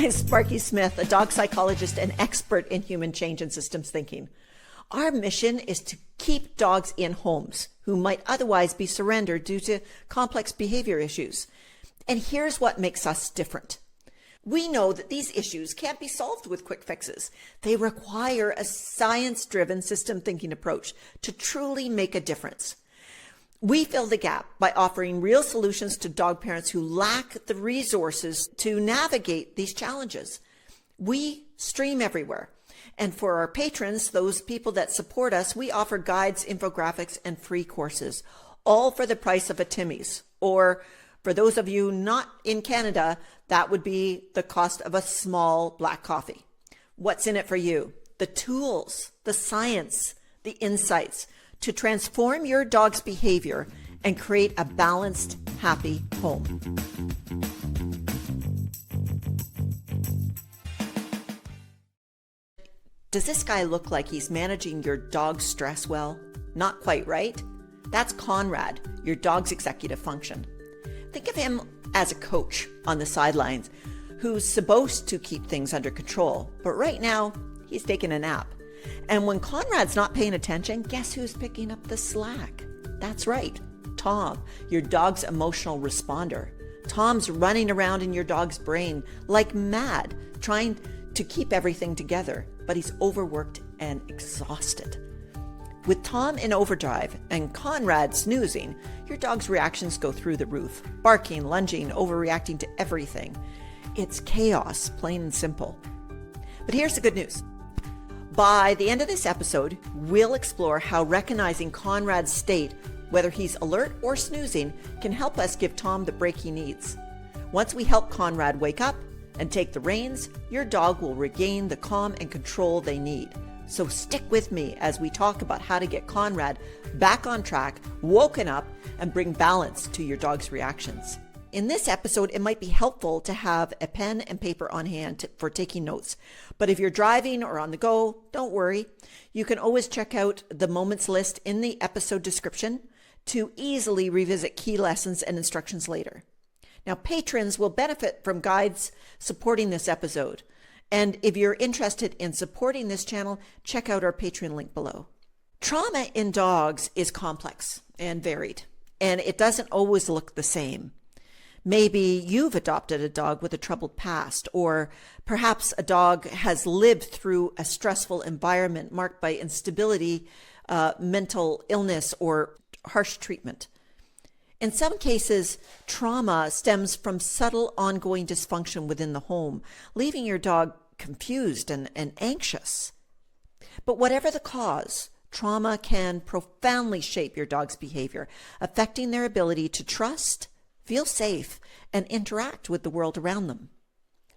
I'm Sparky Smith, a dog psychologist and expert in human change and systems thinking. Our mission is to keep dogs in homes who might otherwise be surrendered due to complex behavior issues. And here's what makes us different. We know that these issues can't be solved with quick fixes. They require a science-driven system thinking approach to truly make a difference. We fill the gap by offering real solutions to dog parents who lack the resources to navigate these challenges. We stream everywhere. And for our patrons, those people that support us, we offer guides, infographics, and free courses, all for the price of a Timmy's. Or for those of you not in Canada, that would be the cost of a small black coffee. What's in it for you? The tools, the science, the insights to transform your dog's behavior and create a balanced, happy home. Does this guy look like he's managing your dog's stress well? Not quite, right? That's Conrad, your dog's executive function. Think of him as a coach on the sidelines who's supposed to keep things under control, but right now he's taking a nap. And when Conrad's not paying attention, guess who's picking up the slack? That's right, Tom, your dog's emotional responder. Tom's running around in your dog's brain like mad, trying to keep everything together, but he's overworked and exhausted. With Tom in overdrive and Conrad snoozing, your dog's reactions go through the roof, barking, lunging, overreacting to everything. It's chaos, plain and simple. But here's the good news. By the end of this episode, we'll explore how recognizing Conrad's state, whether he's alert or snoozing, can help us give Tom the break he needs. Once we help Conrad wake up and take the reins, your dog will regain the calm and control they need. So stick with me as we talk about how to get Conrad back on track, woken up, and bring balance to your dog's reactions. In this episode, it might be helpful to have a pen and paper on hand for taking notes. But if you're driving or on the go, don't worry. You can always check out the moments list in the episode description to easily revisit key lessons and instructions later. Now, patrons will benefit from guides supporting this episode. And if you're interested in supporting this channel, check out our Patreon link below. Trauma in dogs is complex and varied, and it doesn't always look the same. Maybe you've adopted a dog with a troubled past, or perhaps a dog has lived through a stressful environment marked by instability, mental illness, or harsh treatment. In some cases, trauma stems from subtle ongoing dysfunction within the home, leaving your dog confused and anxious. But whatever the cause, trauma can profoundly shape your dog's behavior, affecting their ability to trust, feel safe, and interact with the world around them.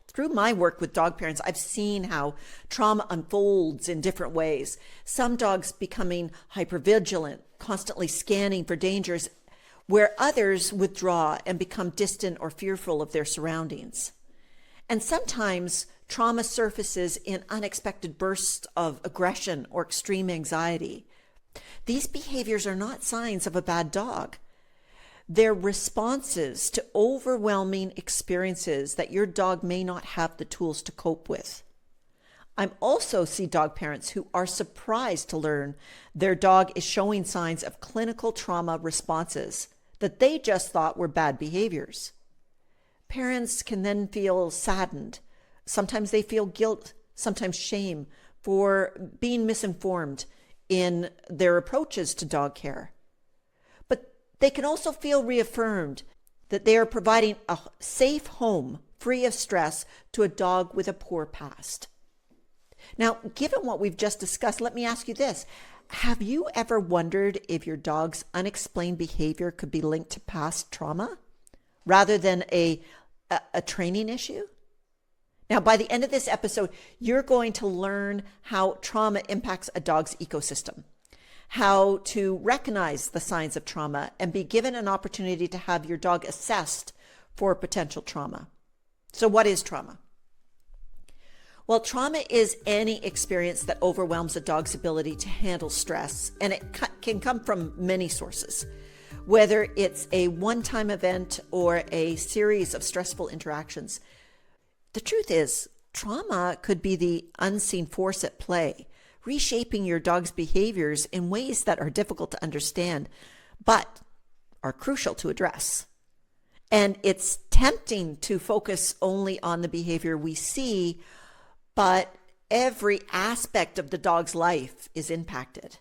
Through my work with dog parents, I've seen how trauma unfolds in different ways. Some dogs becoming hypervigilant, constantly scanning for dangers, where others withdraw and become distant or fearful of their surroundings. And sometimes trauma surfaces in unexpected bursts of aggression or extreme anxiety. These behaviors are not signs of a bad dog. They're responses to overwhelming experiences that your dog may not have the tools to cope with. I also see dog parents who are surprised to learn their dog is showing signs of clinical trauma responses that they just thought were bad behaviors. Parents can then feel saddened. Sometimes they feel guilt, sometimes shame for being misinformed in their approaches to dog care. But they can also feel reaffirmed that they are providing a safe home free of stress to a dog with a poor past. Now, given what we've just discussed, let me ask you this. Have you ever wondered if your dog's unexplained behavior could be linked to past trauma rather than a training issue? Now, by the end of this episode, you're going to learn how trauma impacts a dog's ecosystem, how to recognize the signs of trauma, and be given an opportunity to have your dog assessed for potential trauma. So what is trauma? Well, trauma is any experience that overwhelms a dog's ability to handle stress, and it can come from many sources, whether it's a one-time event or a series of stressful interactions. The truth is, trauma could be the unseen force at play, reshaping your dog's behaviors in ways that are difficult to understand, but are crucial to address. And it's tempting to focus only on the behavior we see, but every aspect of the dog's life is impacted.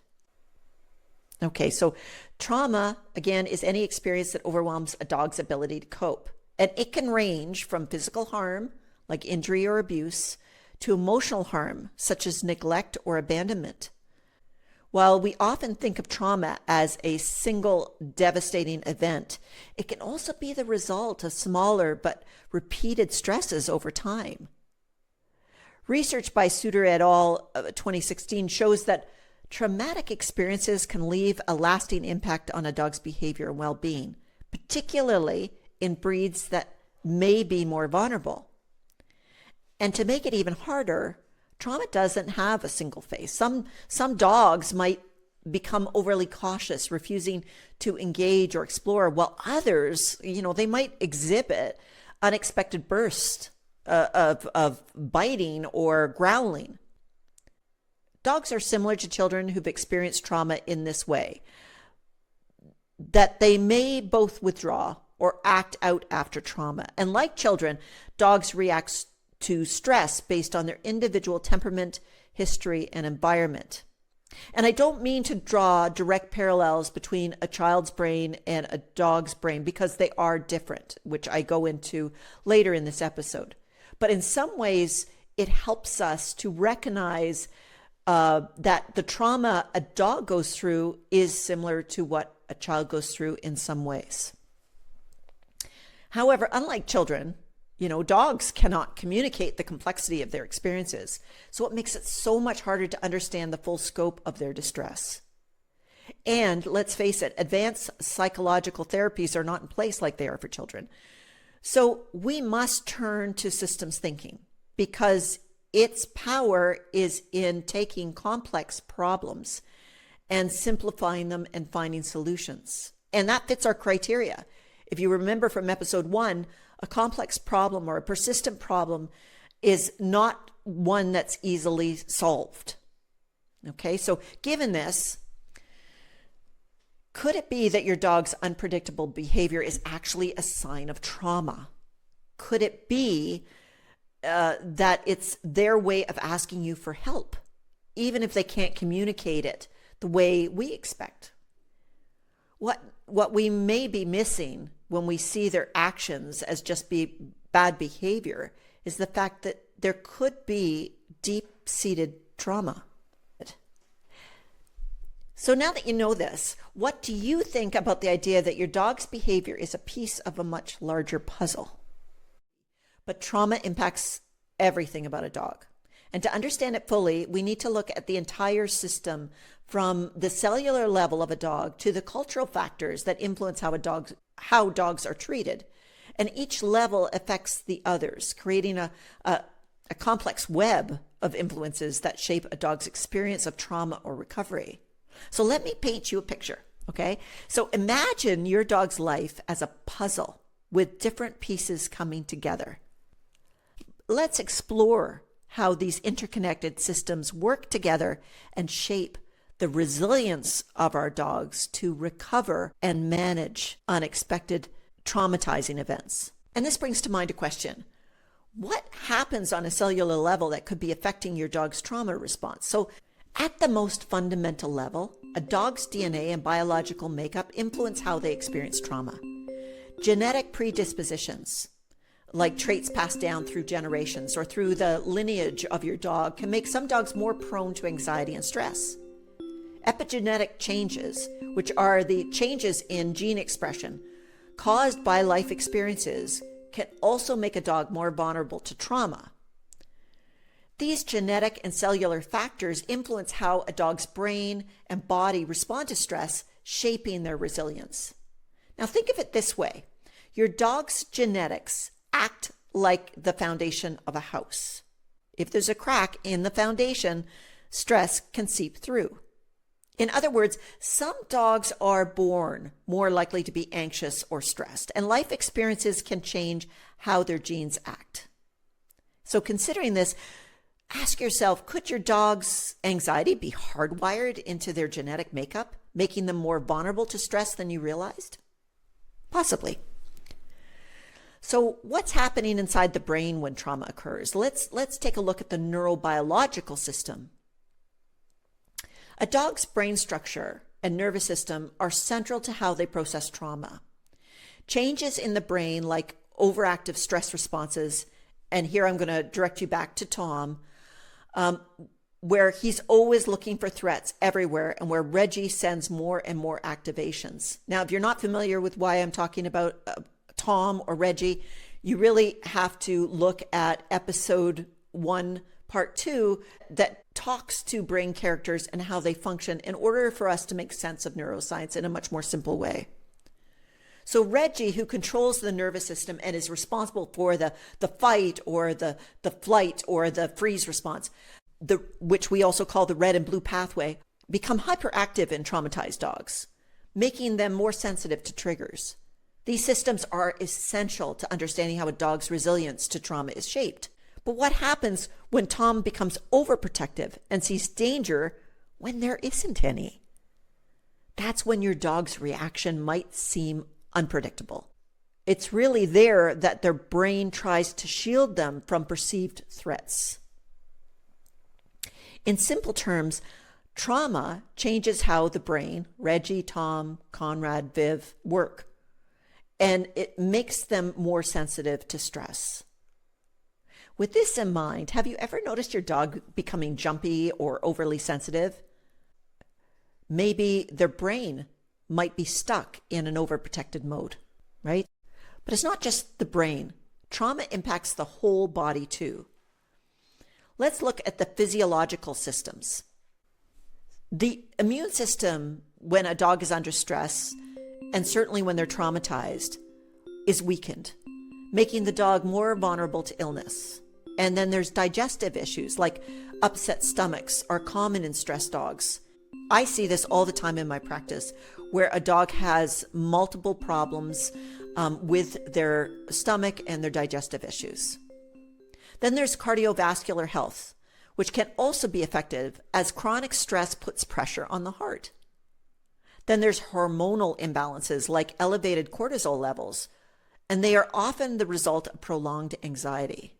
Okay, so trauma, again, is any experience that overwhelms a dog's ability to cope. And it can range from physical harm, like injury or abuse, to emotional harm, such as neglect or abandonment. While we often think of trauma as a single devastating event, it can also be the result of smaller but repeated stresses over time. Research by Suter et al. 2016 shows that traumatic experiences can leave a lasting impact on a dog's behavior and well-being, particularly in breeds that may be more vulnerable. And to make it even harder, trauma doesn't have a single face. Some dogs might become overly cautious, refusing to engage or explore, while others, they might exhibit unexpected bursts of biting or growling. Dogs are similar to children who've experienced trauma in this way, that they may both withdraw or act out after trauma. And like children, dogs react to stress based on their individual temperament, history, and environment. And I don't mean to draw direct parallels between a child's brain and a dog's brain, because they are different, which I go into later in this episode. But in some ways, it helps us to recognize that the trauma a dog goes through is similar to what a child goes through in some ways. However, unlike children, dogs cannot communicate the complexity of their experiences, so it makes it so much harder to understand the full scope of their distress. And let's face it, advanced psychological therapies are not in place like they are for children. So we must turn to systems thinking, because its power is in taking complex problems and simplifying them and finding solutions. And that fits our criteria. If you remember from episode 1, a complex problem or a persistent problem is not one that's easily solved. Okay, so given this, could it be that your dog's unpredictable behavior is actually a sign of trauma? Could it be that it's their way of asking you for help, even if they can't communicate it the way we expect? What we may be missing when we see their actions as just bad behavior is the fact that there could be deep-seated trauma. So now that you know this, what do you think about the idea that your dog's behavior is a piece of a much larger puzzle? But trauma impacts everything about a dog. And to understand it fully, we need to look at the entire system, from the cellular level of a dog to the cultural factors that influence how dogs are treated. And each level affects the others, creating a complex web of influences that shape a dog's experience of trauma or recovery. So let me paint you a picture, okay? So imagine your dog's life as a puzzle with different pieces coming together. Let's explore how these interconnected systems work together and shape the resilience of our dogs to recover and manage unexpected traumatizing events. And this brings to mind a question. What happens on a cellular level that could be affecting your dog's trauma response? So at the most fundamental level, a dog's DNA and biological makeup influence how they experience trauma. Genetic predispositions, like traits passed down through generations or through the lineage of your dog, can make some dogs more prone to anxiety and stress. Epigenetic changes, which are the changes in gene expression caused by life experiences, can also make a dog more vulnerable to trauma. These genetic and cellular factors influence how a dog's brain and body respond to stress, shaping their resilience. Now think of it this way. Your dog's genetics act like the foundation of a house. If there's a crack in the foundation, stress can seep through. In other words, some dogs are born more likely to be anxious or stressed, and life experiences can change how their genes act. So considering this, ask yourself, could your dog's anxiety be hardwired into their genetic makeup, making them more vulnerable to stress than you realized? Possibly. So what's happening inside the brain when trauma occurs? Let's take a look at the neurobiological system. A dog's brain structure and nervous system are central to how they process trauma. Changes in the brain, like overactive stress responses, and here I'm going to direct you back to Tom, where he's always looking for threats everywhere, and where Reggie sends more and more activations. Now, if you're not familiar with why I'm talking about Tom or Reggie, you really have to look at episode 1, part 2, that talks to brain characters and how they function in order for us to make sense of neuroscience in a much more simple way. So Reggie, who controls the nervous system and is responsible for the fight or the flight or the freeze response, which we also call the red and blue pathway, become hyperactive in traumatized dogs, making them more sensitive to triggers. These systems are essential to understanding how a dog's resilience to trauma is shaped. But what happens when Tom becomes overprotective and sees danger when there isn't any? That's when your dog's reaction might seem unpredictable. It's really there that their brain tries to shield them from perceived threats. In simple terms, trauma changes how the brain, Reggie, Tom, Conrad, Viv, work, and it makes them more sensitive to stress. With this in mind, have you ever noticed your dog becoming jumpy or overly sensitive? Maybe their brain might be stuck in an overprotected mode, right? But it's not just the brain. Trauma impacts the whole body too. Let's look at the physiological systems. The immune system, when a dog is under stress, and certainly when they're traumatized, is weakened, making the dog more vulnerable to illness. And then there's digestive issues like upset stomachs are common in stressed dogs. I see this all the time in my practice, where a dog has multiple problems with their stomach and their digestive issues. Then there's cardiovascular health, which can also be affected as chronic stress puts pressure on the heart. Then there's hormonal imbalances like elevated cortisol levels, and they are often the result of prolonged anxiety.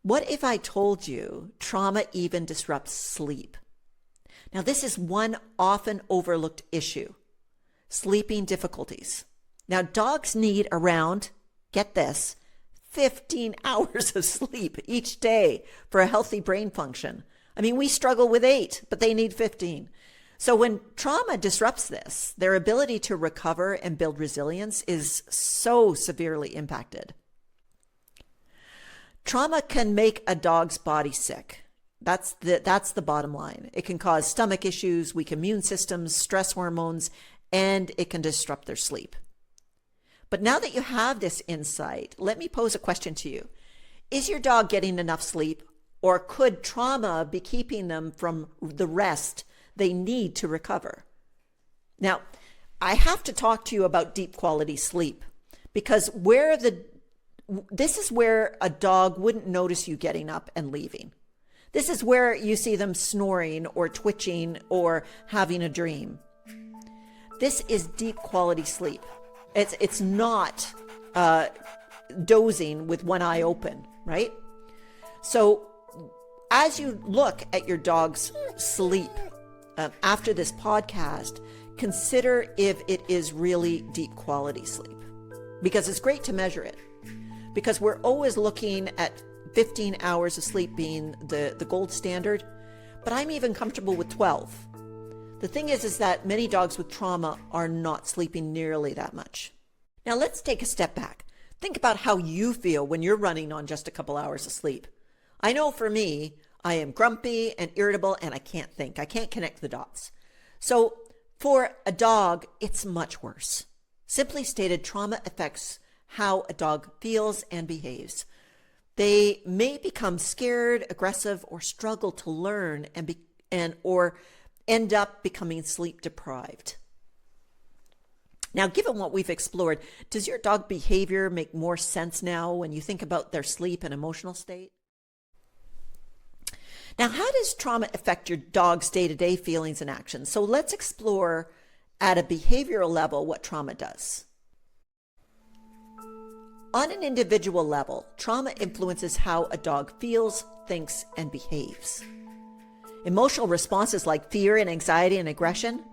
What if I told you trauma even disrupts sleep? Now, this is one often overlooked issue, sleeping difficulties. Now, dogs need around, get this, 15 hours of sleep each day for a healthy brain function. I mean, we struggle with 8, but they need 15. So when trauma disrupts this, their ability to recover and build resilience is so severely impacted. Trauma can make a dog's body sick. That's the bottom line. It can cause stomach issues, weak immune systems, stress hormones, and it can disrupt their sleep. But now that you have this insight, let me pose a question to you. Is your dog getting enough sleep, or could trauma be keeping them from the rest they need to recover? Now, I have to talk to you about deep quality sleep, because this is where a dog wouldn't notice you getting up and leaving. This is where you see them snoring or twitching or having a dream. This is deep quality sleep. It's not dozing with one eye open, right? So as you look at your dog's sleep after this podcast, consider if it is really deep quality sleep, because it's great to measure it, because we're always looking at 15 hours of sleep being the gold standard, but I'm even comfortable with 12. The thing is that many dogs with trauma are not sleeping nearly that much. Now let's take a step back. Think about how you feel when you're running on just a couple hours of sleep. I know for me, I am grumpy and irritable and I can't think. I can't connect the dots. So for a dog, it's much worse. Simply stated, trauma affects how a dog feels and behaves. They may become scared, aggressive, or struggle to learn or end up becoming sleep deprived. Now, given what we've explored, does your dog behavior make more sense now when you think about their sleep and emotional state? Now, how does trauma affect your dog's day-to-day feelings and actions? So let's explore at a behavioral level what trauma does. On an individual level, trauma influences how a dog feels, thinks, and behaves. Emotional responses like fear and anxiety and aggression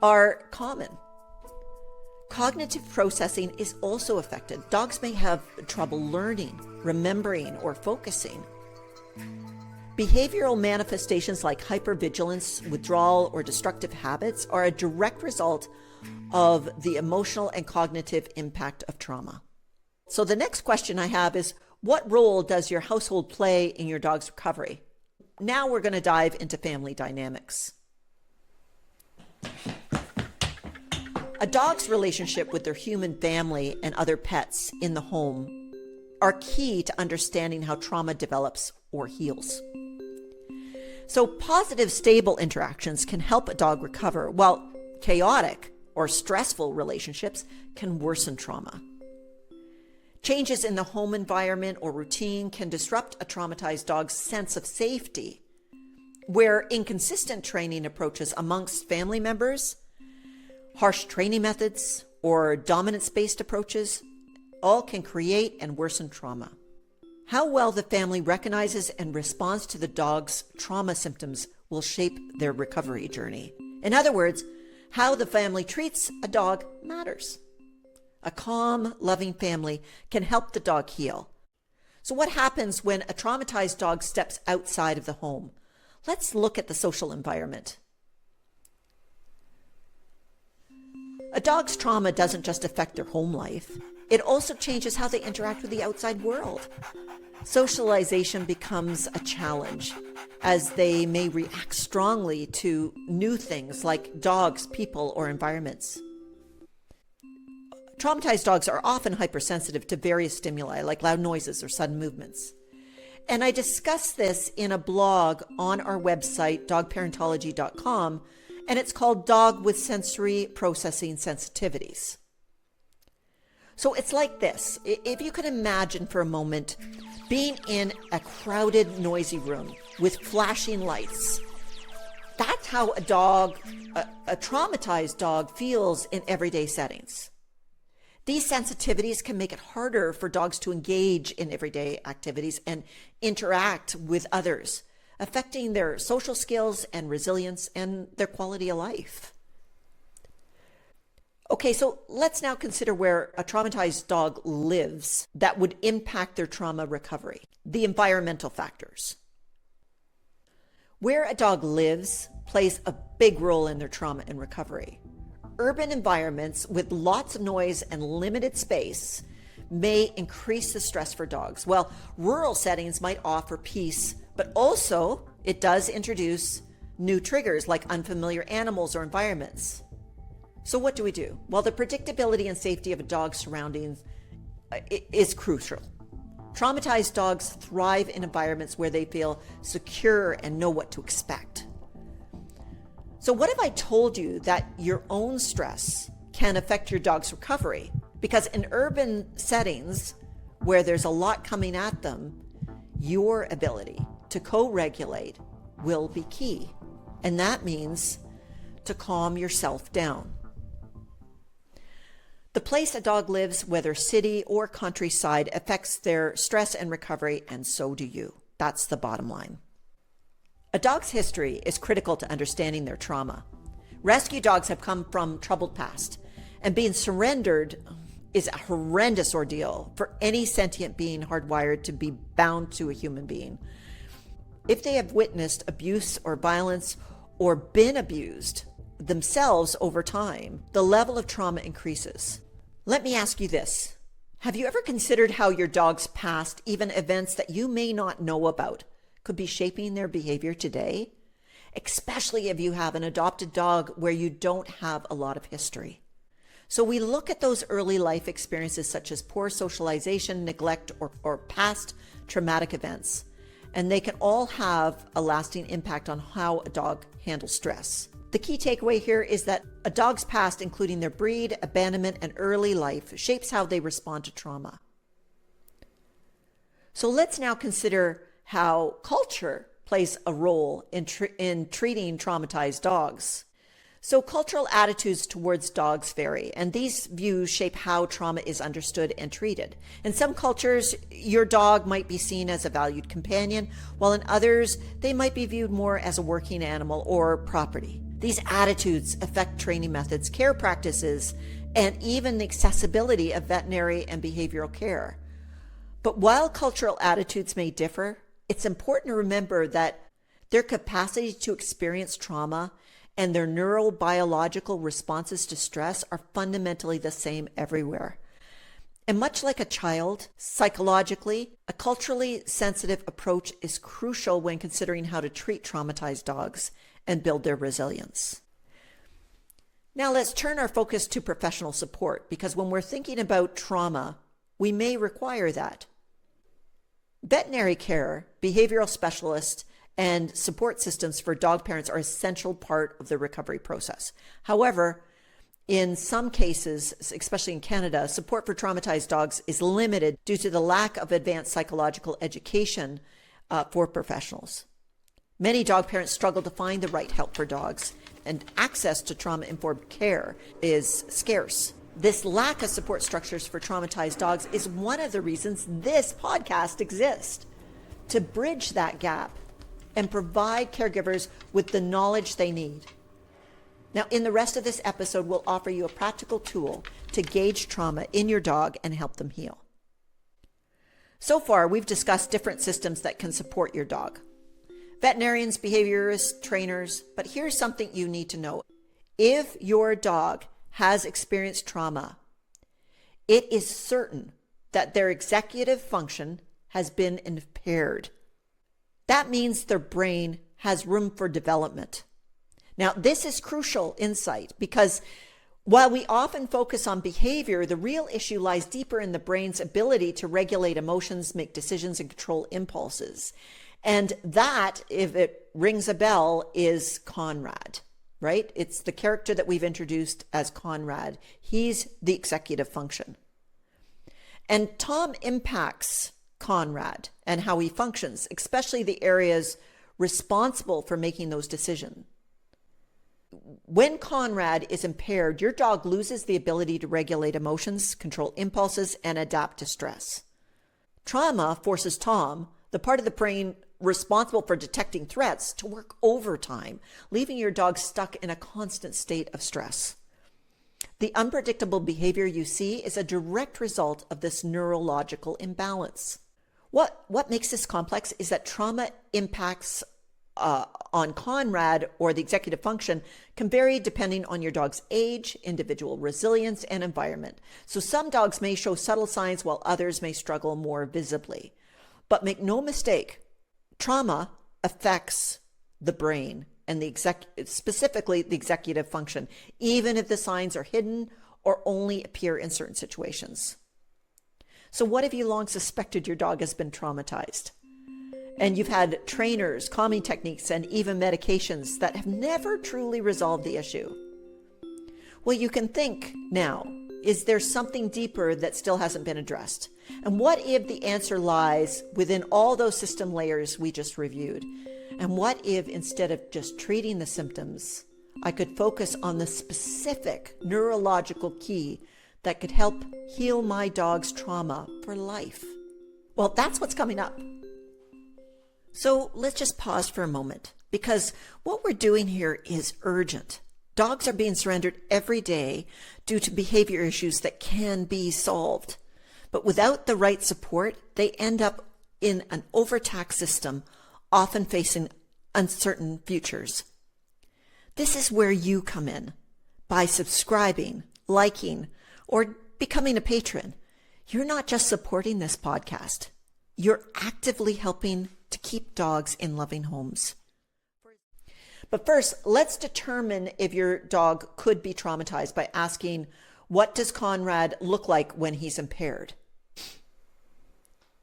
are common. Cognitive processing is also affected. Dogs may have trouble learning, remembering, or focusing. Behavioral manifestations like hypervigilance, withdrawal, or destructive habits are a direct result of the emotional and cognitive impact of trauma. So the next question I have is, what role does your household play in your dog's recovery? Now we're going to dive into family dynamics. A dog's relationship with their human family and other pets in the home are key to understanding how trauma develops or heals. So positive, stable interactions can help a dog recover, while chaotic or stressful relationships can worsen trauma. Changes in the home environment or routine can disrupt a traumatized dog's sense of safety, where inconsistent training approaches amongst family members, harsh training methods, or dominance-based approaches all can create and worsen trauma. How well the family recognizes and responds to the dog's trauma symptoms will shape their recovery journey. In other words, how the family treats a dog matters. A calm, loving family can help the dog heal. So what happens when a traumatized dog steps outside of the home? Let's look at the social environment. A dog's trauma doesn't just affect their home life. It also changes how they interact with the outside world. Socialization becomes a challenge as they may react strongly to new things like dogs, people, or environments. Traumatized dogs are often hypersensitive to various stimuli like loud noises or sudden movements. And I discuss this in a blog on our website, dogparentology.com, and it's called Dog with Sensory Processing Sensitivities. So it's like this. If you could imagine for a moment being in a crowded, noisy room with flashing lights, that's how a traumatized dog feels in everyday settings. These sensitivities can make it harder for dogs to engage in everyday activities and interact with others, affecting their social skills and resilience and their quality of life. Okay, so let's now consider where a traumatized dog lives that would impact their trauma recovery. The environmental factors. Where a dog lives plays a big role in their trauma and recovery. Urban environments with lots of noise and limited space may increase the stress for dogs, while rural settings might offer peace, but also it does introduce new triggers like unfamiliar animals or environments. So what do we do? Well, the predictability and safety of a dog's surroundings is crucial. Traumatized dogs thrive in environments where they feel secure and know what to expect. So what if I told you that your own stress can affect your dog's recovery? Because in urban settings where there's a lot coming at them, your ability to co-regulate will be key. And that means to calm yourself down. The place a dog lives, whether city or countryside, affects their stress and recovery, and so do you. That's the bottom line. A dog's history is critical to understanding their trauma. Rescue dogs have come from troubled past, and being surrendered is a horrendous ordeal for any sentient being hardwired to be bound to a human being. If they have witnessed abuse or violence or been abused themselves over time, the level of trauma increases. Let me ask you this. Have you ever considered how your dog's past, even events that you may not know about, could be shaping their behavior today? Especially if you have an adopted dog where you don't have a lot of history. So we look at those early life experiences such as poor socialization, neglect, or past traumatic events, and they can all have a lasting impact on how a dog handles stress. The key takeaway here is that a dog's past, including their breed, abandonment, and early life, shapes how they respond to trauma. So let's now consider how culture plays a role in treating traumatized dogs. So cultural attitudes towards dogs vary, and these views shape how trauma is understood and treated. In some cultures, your dog might be seen as a valued companion, while in others, they might be viewed more as a working animal or property. These attitudes affect training methods, care practices, and even the accessibility of veterinary and behavioral care. But while cultural attitudes may differ, it's important to remember that their capacity to experience trauma and their neurobiological responses to stress are fundamentally the same everywhere. And much like a child, psychologically, a culturally sensitive approach is crucial when considering how to treat traumatized dogs and build their resilience. Now let's turn our focus to professional support, because when we're thinking about trauma, we may require that. Veterinary care, behavioral specialists, and support systems for dog parents are an essential part of the recovery process. However, in some cases, especially in Canada, support for traumatized dogs is limited due to the lack of advanced psychological education for professionals. Many dog parents struggle to find the right help for dogs, and access to trauma-informed care is scarce. This lack of support structures for traumatized dogs is one of the reasons this podcast exists, to bridge that gap and provide caregivers with the knowledge they need. Now, in the rest of this episode, we'll offer you a practical tool to gauge trauma in your dog and help them heal. So far, we've discussed different systems that can support your dog. Veterinarians, behaviorists, trainers, but here's something you need to know. If your dog has experienced trauma, it is certain that their executive function has been impaired. That means their brain has room for development. Now, this is crucial insight because while we often focus on behavior, the real issue lies deeper in the brain's ability to regulate emotions, make decisions, and control impulses. And that, if it rings a bell, is Conrad, right? It's the character that we've introduced as Conrad. He's the executive function. And Tom impacts Conrad and how he functions, especially the areas responsible for making those decisions. When Conrad is impaired, your dog loses the ability to regulate emotions, control impulses, and adapt to stress. Trauma forces Tom, the part of the brain responsible for detecting threats, to work overtime, leaving your dog stuck in a constant state of stress. The unpredictable behavior you see is a direct result of this neurological imbalance. What makes this complex is that trauma impacts on Conrad, or the executive function, can vary depending on your dog's age, individual resilience, and environment. So some dogs may show subtle signs while others may struggle more visibly. But make no mistake, trauma affects the brain and specifically the executive function, even if the signs are hidden or only appear in certain situations. So what if you long suspected your dog has been traumatized? And you've had trainers, calming techniques, and even medications that have never truly resolved the issue? Well, you can think now, is there something deeper that still hasn't been addressed? And what if the answer lies within all those system layers we just reviewed? And what if instead of just treating the symptoms, I could focus on the specific neurological key that could help heal my dog's trauma for life? Well, that's what's coming up. So let's just pause for a moment, because what we're doing here is urgent. Dogs are being surrendered every day due to behavior issues that can be solved. But without the right support, they end up in an overtaxed system, often facing uncertain futures. This is where you come in. By subscribing, liking, or becoming a patron, you're not just supporting this podcast. You're actively helping to keep dogs in loving homes. But first, let's determine if your dog could be traumatized by asking, what does Conrad look like when he's impaired?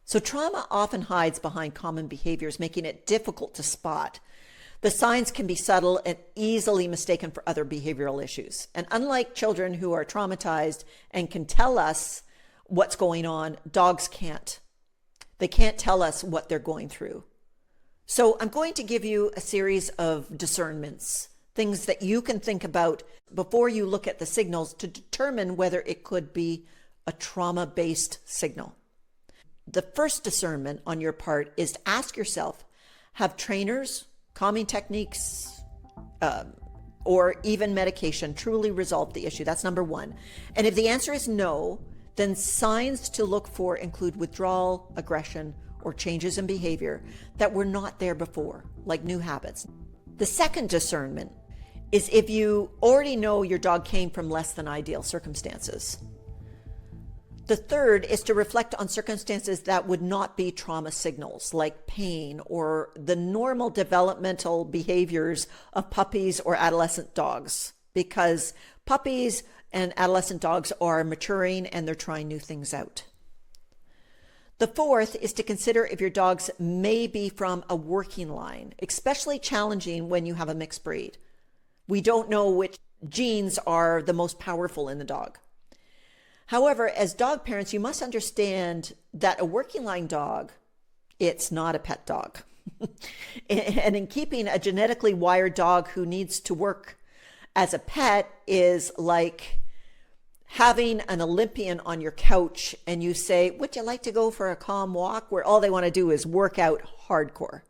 So trauma often hides behind common behaviors, making it difficult to spot. The signs can be subtle and easily mistaken for other behavioral issues. And unlike children who are traumatized and can tell us what's going on, dogs can't. They can't tell us what they're going through. So I'm going to give you a series of discernments, things that you can think about before you look at the signals to determine whether it could be a trauma-based signal. The first discernment on your part is to ask yourself, have trainers, calming techniques, or even medication truly resolved the issue? That's number one. And if the answer is no, then signs to look for include withdrawal, aggression, or changes in behavior that were not there before, like new habits. The second discernment is if you already know your dog came from less than ideal circumstances. The third is to reflect on circumstances that would not be trauma signals, like pain or the normal developmental behaviors of puppies or adolescent dogs, because puppies and adolescent dogs are maturing and they're trying new things out. The fourth is to consider if your dogs may be from a working line, especially challenging when you have a mixed breed. We don't know which genes are the most powerful in the dog. However, as dog parents, you must understand that a working line dog, it's not a pet dog. And in keeping a genetically wired dog who needs to work as a pet is like having an Olympian on your couch and you say, would you like to go for a calm walk, where all they want to do is work out hardcore.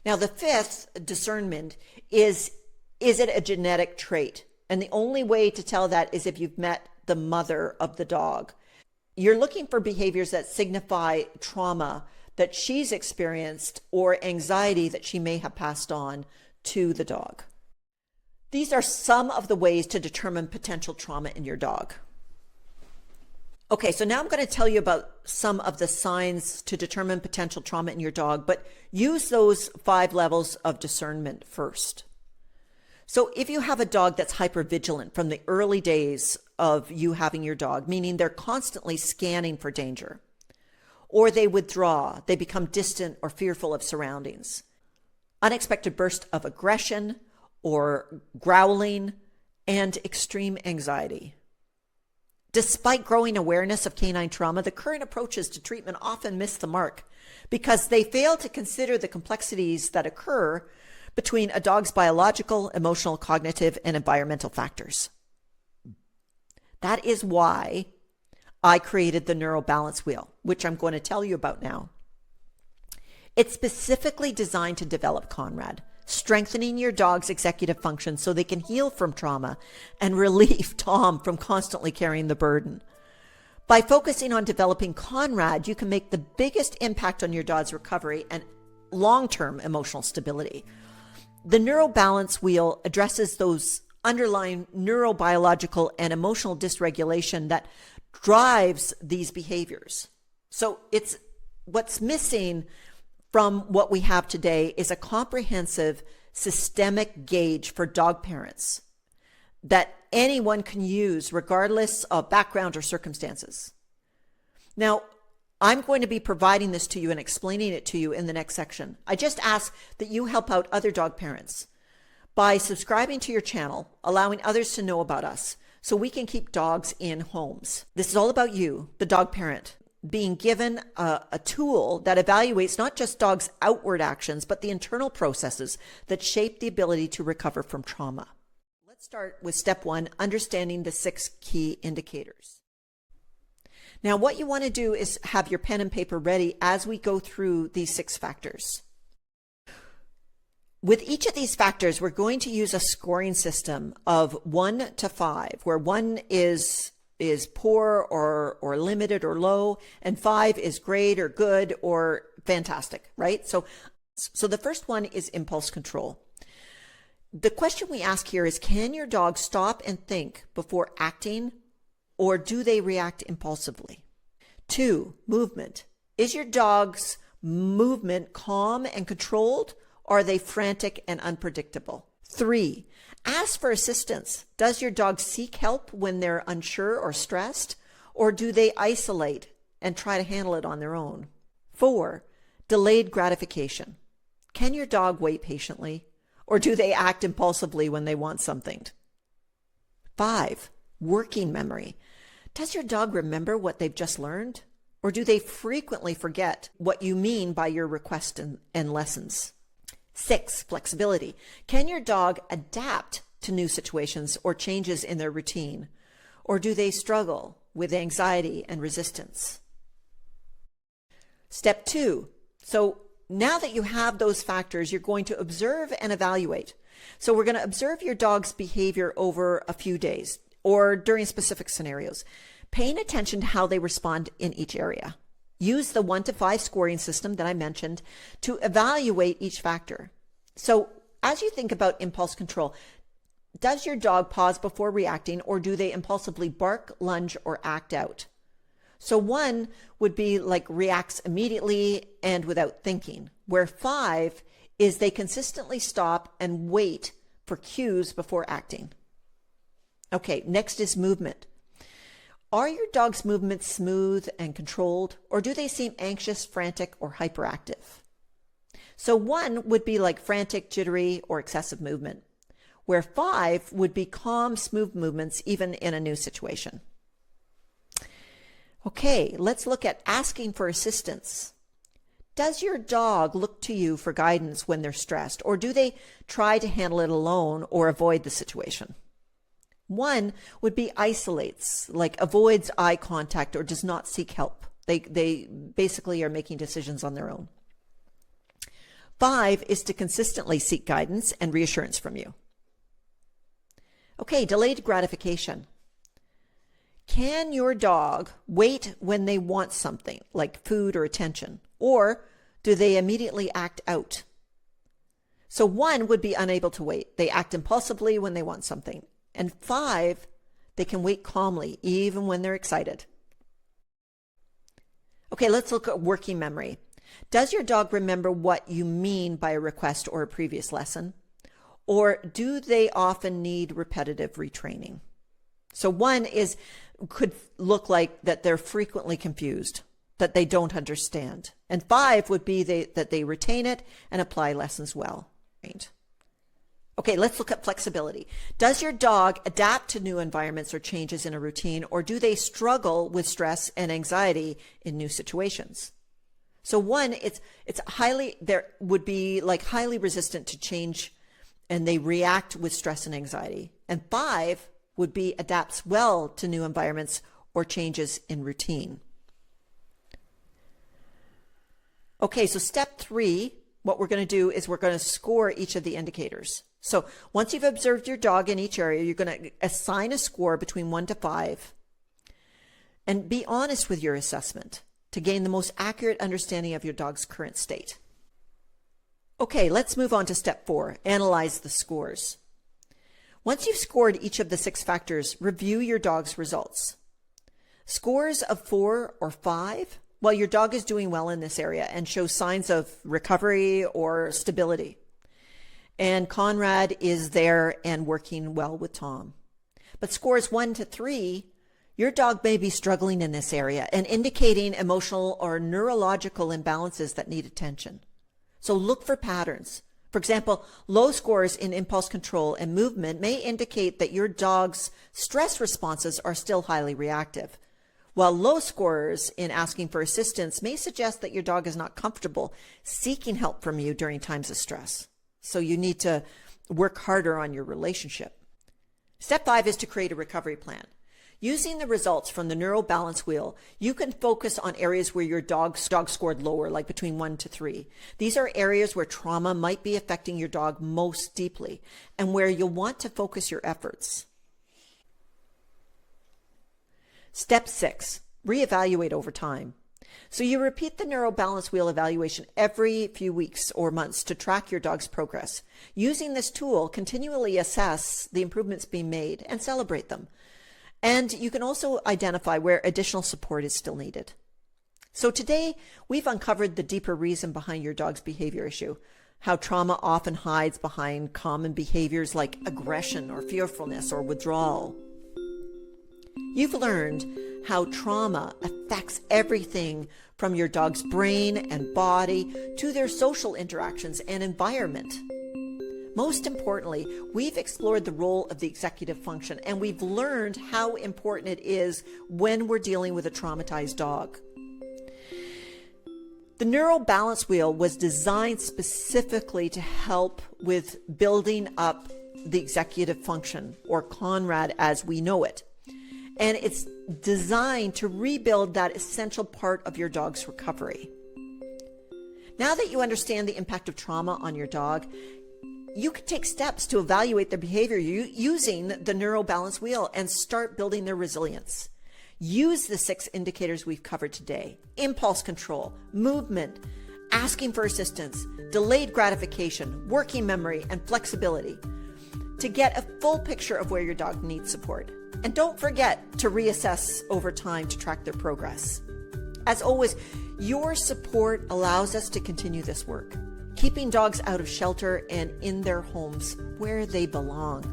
Now, the fifth discernment is it a genetic trait? And the only way to tell that is if you've met the mother of the dog. You're looking for behaviors that signify trauma that she's experienced or anxiety that she may have passed on to the dog. These are some of the ways to determine potential trauma in your dog. Okay, so now I'm going to tell you about some of the signs to determine potential trauma in your dog, but use those 5 levels of discernment first. So if you have a dog that's hypervigilant from the early days of you having your dog, meaning they're constantly scanning for danger, or they withdraw, they become distant or fearful of surroundings, unexpected burst of aggression or growling, and extreme anxiety. Despite growing awareness of canine trauma, the current approaches to treatment often miss the mark because they fail to consider the complexities that occur between a dog's biological, emotional, cognitive, and environmental factors. That is why I created the NeuroBalance Wheel, which I'm going to tell you about now. It's specifically designed to develop Conrad, strengthening your dog's executive function so they can heal from trauma and relieve Tom from constantly carrying the burden. By focusing on developing Conrad, you can make the biggest impact on your dog's recovery and long-term emotional stability. The NeuroBalance Wheel addresses those underlying neurobiological and emotional dysregulation that drives these behaviors. So it's what's missing from what we have today is a comprehensive systemic gauge for dog parents that anyone can use regardless of background or circumstances. Now, I'm going to be providing this to you and explaining it to you in the next section. I just ask that you help out other dog parents by subscribing to your channel, allowing others to know about us so we can keep dogs in homes. This is all about you, the dog parent, being given a tool that evaluates not just dogs' outward actions, but the internal processes that shape the ability to recover from trauma. Let's start with step 1, understanding the 6 key indicators. Now, what you want to do is have your pen and paper ready as we go through these 6 factors. With each of these factors, we're going to use a scoring system of 1 to 5, where 1 is poor or limited or low, and 5 is great or good or fantastic, right? So the first one is impulse control. The question we ask here is, can your dog stop and think before acting, or do they react impulsively? 2, movement. Is your dog's movement calm and controlled, or are they frantic and unpredictable? 3, ask for assistance. Does your dog seek help when they're unsure or stressed, or do they isolate and try to handle it on their own? 4, delayed gratification. Can your dog wait patiently, or do they act impulsively when they want something? 5, working memory. Does your dog remember what they've just learned, or do they frequently forget what you mean by your request and lessons? 6, flexibility. Can your dog adapt to new situations or changes in their routine, or do they struggle with anxiety and resistance? Step 2. So now that you have those factors, you're going to observe and evaluate. So we're going to observe your dog's behavior over a few days or during specific scenarios, paying attention to how they respond in each area. Use the 1 to 5 scoring system that I mentioned to evaluate each factor. So as you think about impulse control, does your dog pause before reacting, or do they impulsively bark, lunge, or act out? So 1 would be like reacts immediately and without thinking, where 5 is they consistently stop and wait for cues before acting. Okay, next is movement. Are your dog's movements smooth and controlled, or do they seem anxious, frantic, or hyperactive? So 1 would be like frantic, jittery, or excessive movement, where 5 would be calm, smooth movements even in a new situation. Okay, let's look at asking for assistance. Does your dog look to you for guidance when they're stressed, or do they try to handle it alone or avoid the situation? 1 would be isolates, like avoids eye contact or does not seek help. They basically are making decisions on their own. 5 is to consistently seek guidance and reassurance from you. Okay, delayed gratification. Can your dog wait when they want something, like food or attention, or do they immediately act out? So 1 would be unable to wait. They act impulsively when they want something. And 5, they can wait calmly, even when they're excited. Okay, let's look at working memory. Does your dog remember what you mean by a request or a previous lesson? Or do they often need repetitive retraining? So 1 could look like that they're frequently confused, that they don't understand. And 5 would be that they retain it and apply lessons well. Okay, let's look at flexibility. Does your dog adapt to new environments or changes in a routine, or do they struggle with stress and anxiety in new situations? So 1, there would be like highly resistant to change, and they react with stress and anxiety. And 5 would be adapts well to new environments or changes in routine. Okay, so step 3, what we're going to do is we're going to score each of the indicators. So once you've observed your dog in each area, you're going to assign a score between 1 to 5 and be honest with your assessment to gain the most accurate understanding of your dog's current state. Okay, let's move on to step 4, analyze the scores. Once you've scored each of the 6 factors, review your dog's results. Scores of 4 or 5, well, your dog is doing well in this area and shows signs of recovery or stability. And Conrad is there and working well with Tom. But scores 1 to 3, your dog may be struggling in this area and indicating emotional or neurological imbalances that need attention. So look for patterns. For example, low scores in impulse control and movement may indicate that your dog's stress responses are still highly reactive, while low scores in asking for assistance may suggest that your dog is not comfortable seeking help from you during times of stress. So you need to work harder on your relationship. Step 5 is to create a recovery plan. Using the results from the NeuroBalance Wheel, you can focus on areas where your dog scored lower, like between 1 to 3. These are areas where trauma might be affecting your dog most deeply and where you'll want to focus your efforts. Step 6, reevaluate over time. So you repeat the NeuroBalance Wheel evaluation every few weeks or months to track your dog's progress. Using this tool, continually assess the improvements being made and celebrate them. And you can also identify where additional support is still needed. So today, we've uncovered the deeper reason behind your dog's behavior issue, how trauma often hides behind common behaviors like aggression or fearfulness or withdrawal. You've learned how trauma affects everything from your dog's brain and body to their social interactions and environment. Most importantly, we've explored the role of the executive function, and we've learned how important it is when we're dealing with a traumatized dog. The NeuroBalance Wheel was designed specifically to help with building up the executive function, or CONRAD as we know it. And it's designed to rebuild that essential part of your dog's recovery. Now that you understand the impact of trauma on your dog, you can take steps to evaluate their behavior using the NeuroBalance Wheel and start building their resilience. Use the 6 indicators we've covered today: impulse control, movement, asking for assistance, delayed gratification, working memory, and flexibility to get a full picture of where your dog needs support. And don't forget to reassess over time to track their progress. As always, your support allows us to continue this work, keeping dogs out of shelter and in their homes where they belong.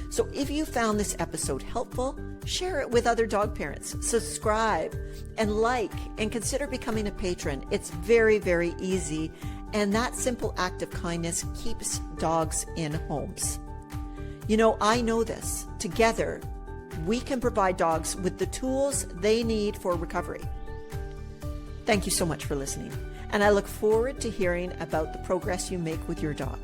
So if you found this episode helpful, share it with other dog parents, subscribe and like, and consider becoming a patron. It's very, very easy. And that simple act of kindness keeps dogs in homes. You know, I know this. Together, we can provide dogs with the tools they need for recovery. Thank you so much for listening, and I look forward to hearing about the progress you make with your dog.